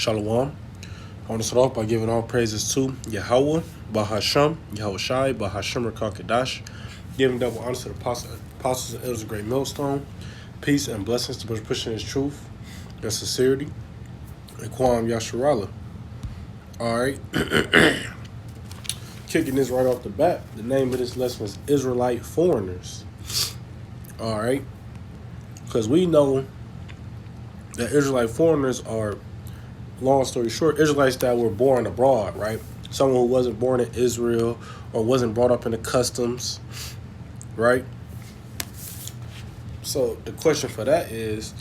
Shalom. I want to start off by giving all praises to Yahweh, Bahasham, Yahweh Shai, Bahasham Rakakadash, giving double honor to the apostles and elders of Great Millstone, peace and blessings to those pushing his truth and sincerity, and Kwam Yasharala. All right, kicking this right off the bat, the name of this lesson is Israelite foreigners. All right, because we know that Israelite foreigners are, long story short, Israelites that were born abroad, right? Someone who wasn't born in Israel or wasn't brought up in the customs, right? So the question for that is,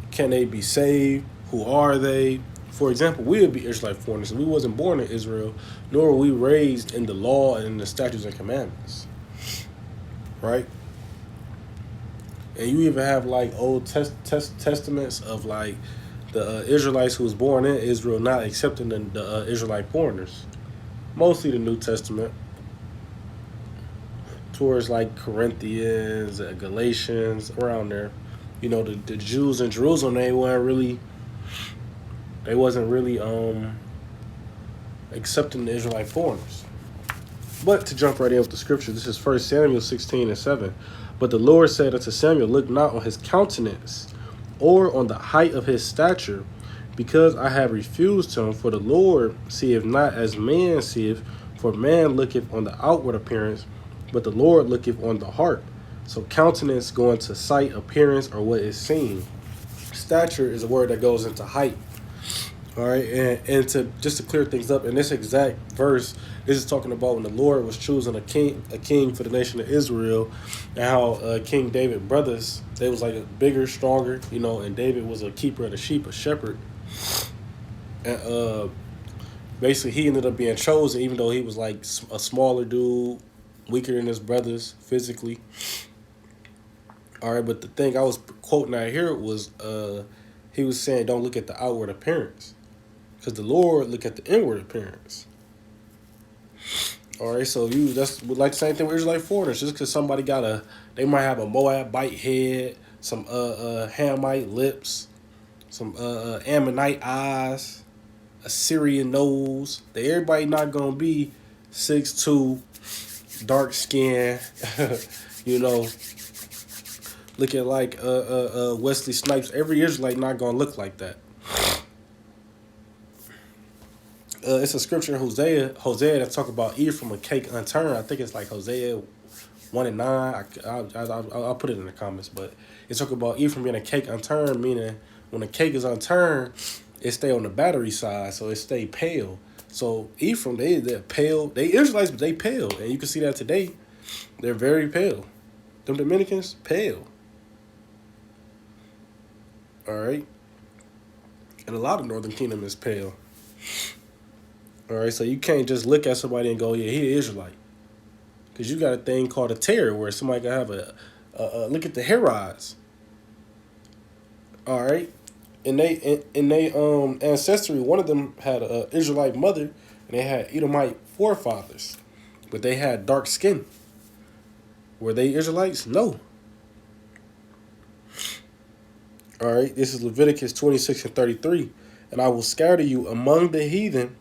can they be saved? Who are they? For example, we would be Israelite foreigners. We wasn't born in Israel, nor were we raised in the law and in the statutes and commandments, right? And you even have like Old Testaments of like the Israelites who was born in Israel not accepting the Israelite foreigners. Mostly the New Testament, towards like Corinthians, Galatians, around there. You know, the Jews in Jerusalem, they wasn't really accepting the Israelite foreigners. But to jump right in with the scripture, this is 1 Samuel 16:7. But the Lord said unto Samuel, look not on his countenance, or on the height of his stature, because I have refused him. For the Lord seeth not as man seeth, for man looketh on the outward appearance, but the Lord looketh on the heart. So countenance going to sight, appearance, or what is seen. Stature is a word that goes into height. All right, and to just to clear things up, in this exact verse, this is talking about when the Lord was choosing a king for the nation of Israel, and how King David brothers, they was like bigger, stronger, you know, and David was a keeper of the sheep, a shepherd, and basically he ended up being chosen, even though he was like a smaller dude, weaker than his brothers physically. All right, but the thing I was quoting out here was he was saying, don't look at the outward appearance, because the Lord look at the inward appearance. All right, so that's like the same thing with Israelite foreigners. Just because somebody they might have a Moabite head, some Hamite lips, some Ammonite eyes, a Syrian nose. Everybody not gonna be 6'2", dark skin, you know, looking like Wesley Snipes. Every Israelite not gonna look like that. It's a scripture in Hosea that talk about Ephraim, a cake unturned. I think it's like Hosea 1:9. I'll put it in the comments, but it's talking about Ephraim being a cake unturned, meaning when the cake is unturned, it stay on the battery side, so it stay pale. So Ephraim, they're pale. They Israelites, but they pale, and you can see that today. They're very pale. Them Dominicans, pale. All right, and a lot of Northern Kingdom is pale. All right, so you can't just look at somebody and go, yeah, he an Israelite. Because you got a thing called a tear where somebody can have a look at the Herods. All right, in they ancestry, one of them had an Israelite mother, and they had Edomite forefathers, but they had dark skin. Were they Israelites? No. All right, this is Leviticus 26:33. And I will scatter you among the heathen,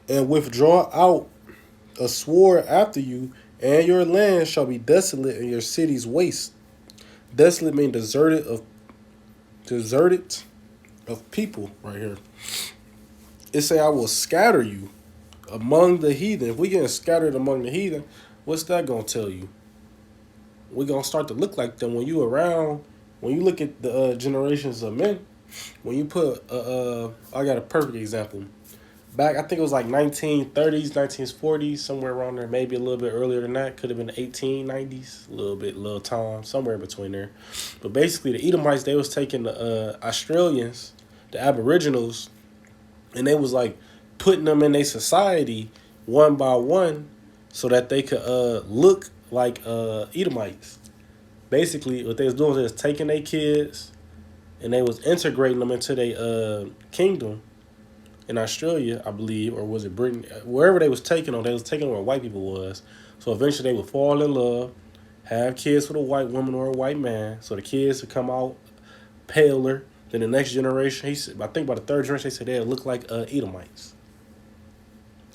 and withdraw out a sword after you, and your land shall be desolate, and your cities waste. Desolate means deserted of people. Right here, it say, "I will scatter you among the heathen." If we get scattered among the heathen, what's that gonna tell you? We're gonna start to look like them when you around. When you look at the generations of men, when you put I got a perfect example. Back, I think it was like 1930s, 1940s, somewhere around there, maybe a little bit earlier than that. Could have been the 1890s, little time, somewhere in between there. But basically, the Edomites, they was taking the Australians, the Aboriginals, and they was like putting them in their society one by one so that they could look like Edomites. Basically, what they was doing was taking their kids and they was integrating them into their kingdom in Australia, I believe, or was it Britain? Wherever they was taking them where white people was. So eventually they would fall in love, have kids with a white woman or a white man. So the kids would come out paler Then the next generation, he said, I think by the third generation, they said they'll look like Edomites.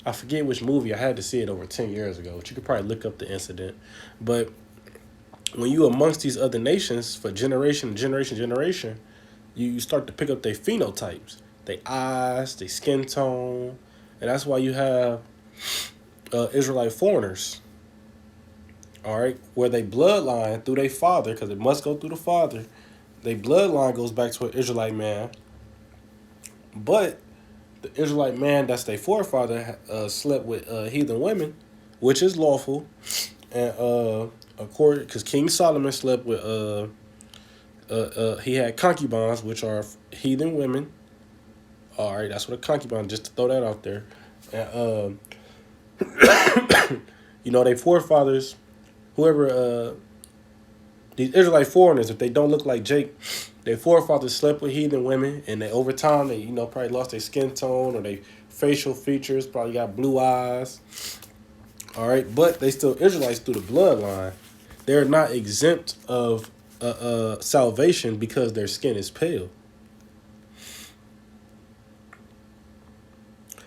I forget which movie. I had to see it over 10 years ago, but you could probably look up the incident. But when you amongst these other nations for generation, you start to pick up their phenotypes, their eyes, their skin tone, and that's why you have Israelite foreigners, all right, where they bloodline through their father, because it must go through the father. Their bloodline goes back to an Israelite man, but the Israelite man that's their forefather slept with heathen women, which is lawful, and according because King Solomon slept with he had concubines, which are heathen women. All right, that's what a concubine. Just to throw that out there, and they forefathers, whoever these Israelite foreigners, if they don't look like Jake, their forefathers slept with heathen women, and they over time they probably lost their skin tone or their facial features, probably got blue eyes. All right, but they still Israelites through the bloodline. They're not exempt of salvation because their skin is pale.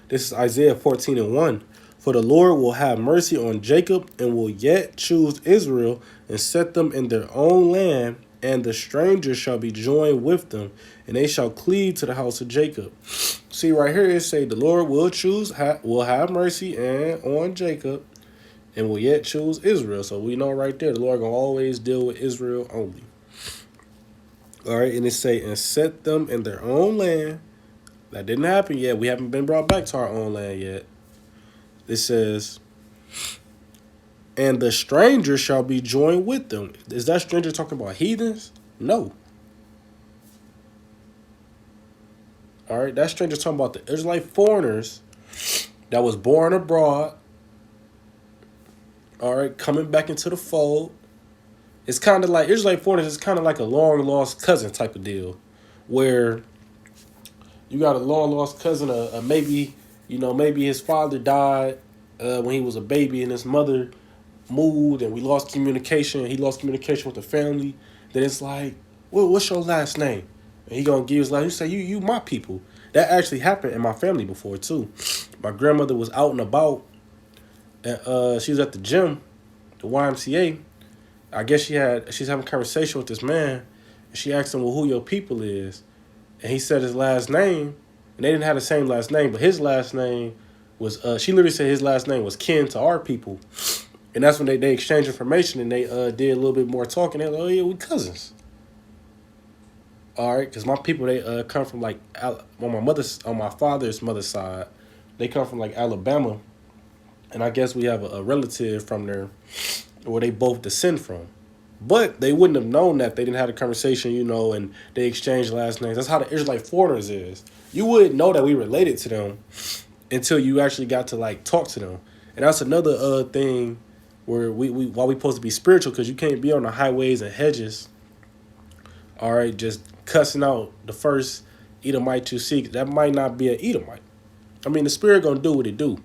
This is Isaiah 14:1. For the Lord will have mercy on Jacob and will yet choose Israel and set them in their own land, and the strangers shall be joined with them, and they shall cleave to the house of Jacob. See, right here it say the Lord will will have mercy on Jacob and will yet choose Israel. So we know right there the Lord gonna always deal with Israel only. All right, and it say, and set them in their own land. That didn't happen yet. We haven't been brought back to our own land yet. It says, and the stranger shall be joined with them. Is that stranger talking about heathens? No. All right, that stranger talking about the Israelite foreigners that was born abroad. All right, coming back into the fold. It's kind of like Israelite foreigners is kind of like a long lost cousin type of deal, where you got a long lost cousin, maybe maybe his father died when he was a baby, and his mother moved, and we lost communication. He lost communication with the family. Then it's like, well, what's your last name? And he gonna give his last. You say you my people. That actually happened in my family before too. My grandmother was out and about, and she was at the gym, the YMCA. I guess she's having a conversation with this man, and she asked him, well, who your people is? And he said his last name, and they didn't have the same last name, but his last name was, she literally said his last name was kin to our people. And that's when they exchanged information, and they did a little bit more talking. They're like, oh, yeah, we cousins. All right, because my people, they come from, like, on my father's mother's side, they come from, like, Alabama. And I guess we have a relative from there where they both descend from. But they wouldn't have known that they didn't have a conversation, and they exchanged last names. That's how the Israelite foreigners is. You wouldn't know that we related to them until you actually got to, like, talk to them. And that's another thing where why we supposed to be spiritual, because you can't be on the highways and hedges, all right, just cussing out the first Edomite you see. That might not be an Edomite. I mean, the spirit gonna do what it do.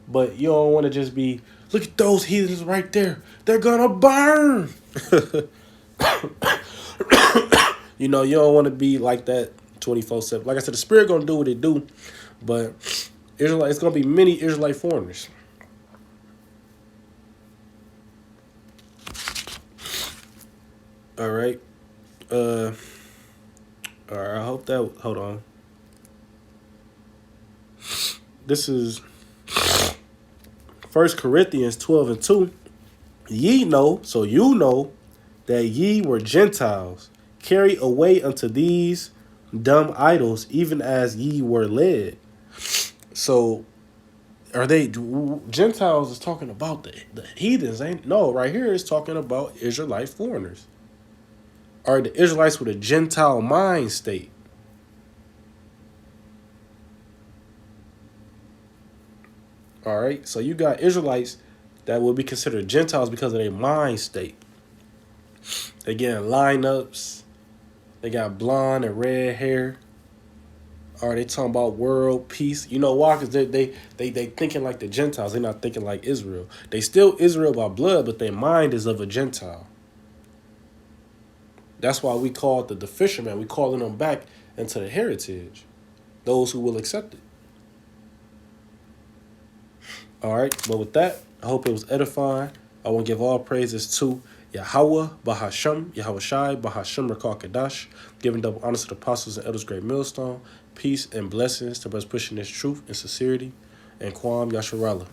But you don't want to just be, look at those heathens right there. They're going to burn. You don't want to be like that 24/7. Like I said, the spirit going to do what it do. But it's going to be many Israelite foreigners. All right. All right, I hope that, hold on. This is 1 Corinthians 12:2, ye know, so you know, that ye were Gentiles, carried away unto these dumb idols, even as ye were led. So, are they, Gentiles is talking about the heathens, ain't? No, right here is talking about Israelite foreigners. Are the Israelites with a Gentile mind state? All right, so you got Israelites that will be considered Gentiles because of their mind state. They getting lineups. They got blonde and red hair. Or they talking about world peace. You know why? Because they thinking like the Gentiles. They're not thinking like Israel. They still Israel by blood, but their mind is of a Gentile. That's why we call it the fisherman. We calling them back into the heritage. Those who will accept it. All right. But with that, I hope it was edifying. I want to give all praises to Yahweh, Bahasham, Yahweh Shai, Bahasham, Rakal Kadash, giving double honors to the apostles and elders, great millstone. Peace and blessings to us pushing this truth and sincerity. And Kwam Yasharallah.